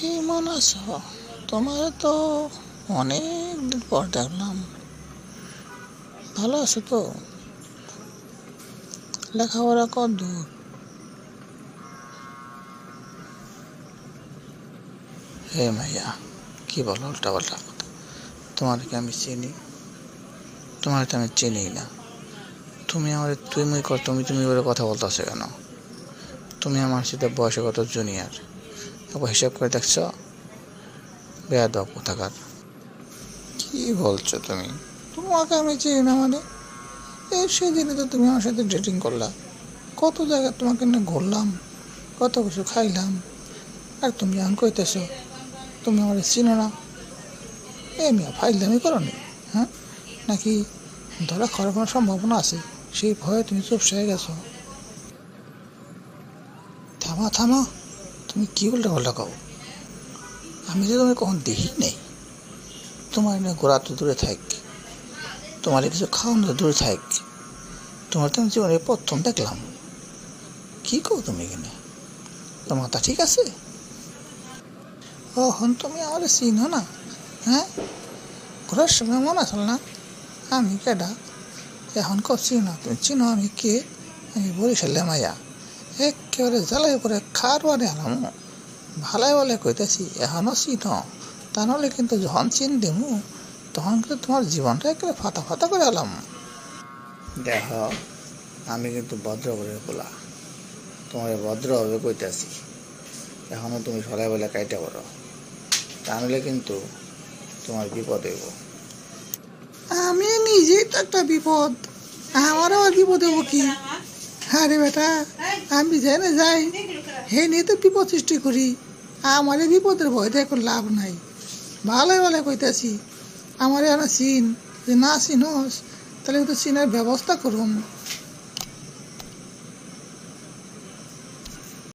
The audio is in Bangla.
কেমন আছো? তোমার তো অনেক দিন পর দেখলাম। ভালো আছো তো? লেখাপড়া কত দূর? হে মাইয়া, কি বলো উল্টা পাল্টা কথা? তোমাকে আমি চিনি? তোমার তো আমি চিনি না। তুমি আমার তুমি করে কথা বলতেছো কেন? তুমি আমার সাথে বয়সে কত জুনিয়র, তারপর হিসাব করে দেখছো? বেয়াদব কোথাকার। কি বলছো তুমি? তোমাকে আমি চিনি না মানে? এই সেদিনে তো তুমি আমার সাথে ডেটিং করলা, কত জায়গায় তোমাকে নিয়ে ঘুরলাম, কত কিছু খাইলাম, আর তুমি এখন কইতেছো তুমি আমার চিনো না? মিয়া ফাইলদামি করো নি? হ্যাঁ, নাকি ধরা খাওয়ার কোনো সম্ভাবনা আছে সেই ভয়ে তুমি চুপসে গেছো? থামা থামা, তুমি কি উল্টা পাল্টা কও? আমি যে তোমাকে কখন দেখি নেই। তোমার না ঘোরা তো দূরে থাক, তোমার কিছু খাওয়ানো দূরে থাক, তোমার তো আমি জীবনে প্রথম দেখলাম। কি কও তুমি এখানে? তোমার তা ঠিক আছে? ওহন তুমি আমার চিনো না? হ্যাঁ, ঘোরার সময় মনে আসল না আমি কেডা? এখন কো চিনো? তুমি চিনো আমি কে? আমি বরিশালে মাইয়া, একেবারে জ্বালাই করে খারবারে আলাম। ভালাই বলে কইতেছি এখনো চিনো? তা নাহলে কিন্তু যখন চিন দিমু তখন কিন্তু তোমার জীবনটা একেবারে ফাটা ফাটা করে আলাম। দেখো, আমি কিন্তু ভদ্র করে বলা, তোমার ভদ্রভাবে কইতেছি। এখনো তুমি সলাই বলে কাইটা করো, তা নাহলে কিন্তু তোমার বিপদ হইব। আমি নিজেই তো একটা বিপদ, আমার আবার বিপদ হবো কি? আরে বেটা, আমি যেখানে যাই হে নিয়ে তো বিপদ সৃষ্টি করি। আমার এই বিপদের ভয় দেখো লাভ নাই। ভালোই ভালো কইতাছি, আমার এখানে চিন, যে না চিনস তাহলে কিন্তু চিনের ব্যবস্থা করুন।